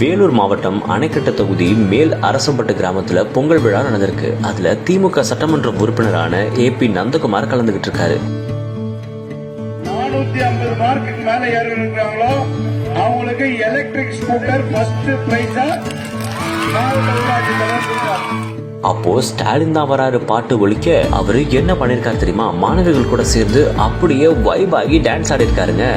வேலூர் மாவட்டம் அணைக்கட்டு தொகுதி மேல் அரசம்பட்டு கிராமத்துல பொங்கல் விழா நடந்திருக்கு. அதுல திமுக சட்டமன்ற உறுப்பினரான ஏபி நந்தகுமார் கலந்துகிட்டு இருக்காரு. 450 மார்க்குக்கு மேல யாரு இருக்காங்களோ அவங்களுக்கு எலக்ட்ரிக் ஸ்கூட்டர் ஃபர்ஸ்ட் பிரைஸா மாவட்ட ஊராட்சி தலைவர் கொடுத்தார். அப்போ ஸ்டாலின் தான் வராரு பாட்டு ஒலிக்க அவரு என்ன பண்ணிருக்காரு தெரியுமா? மாணவிகள் கூட சேர்ந்து அப்படியே வைப் ஆகி டான்ஸ் ஆடி இருக்காருங்க.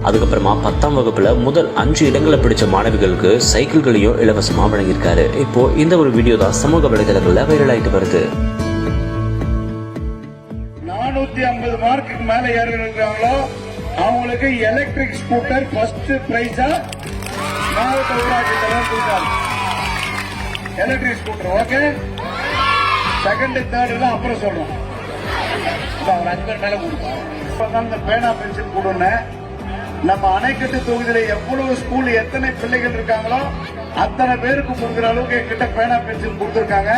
அதுக்கப்புறமா 10ஆம் வகுப்புல முதல் 5 இடங்களை பிடிச்ச மாணவிகளுக்கு சைக்கிள்களையும் இலவசமா வழங்கியிருக்காரு. இப்போ இந்த ஒரு வீடியோ தான் சமூக வலைதளங்கள்ல வைரல் ஆயிட்டு வருது. 450 மார்க்குக்கு மேல யாரு இருக்காங்களோ அவங்களுக்கு எலக்ட்ரிக் ஸ்கூட்டர் ஃபர்ஸ்ட் பிரைஸா மாவட்ட ஊராட்சி தலைவர் கொடுத்தார். Electric scooter okay, second third எல்லாம் அப்புறம் சொல்றோம். ஒரு 5 பேர் மேல கொடுத்தோம். இந்த பேனா பென்சில் கொடுன்னு நம்ம அணைக்கட்டு தொகுதியில எவ்வளவு ஸ்கூல் எத்தனை பிள்ளைகள் இருக்காங்களோ அத்தனை பேருக்கு கொடுக்குற அளவுக்கு என்கிட்ட பேனா பென்சில் கொடுத்துருக்காங்க.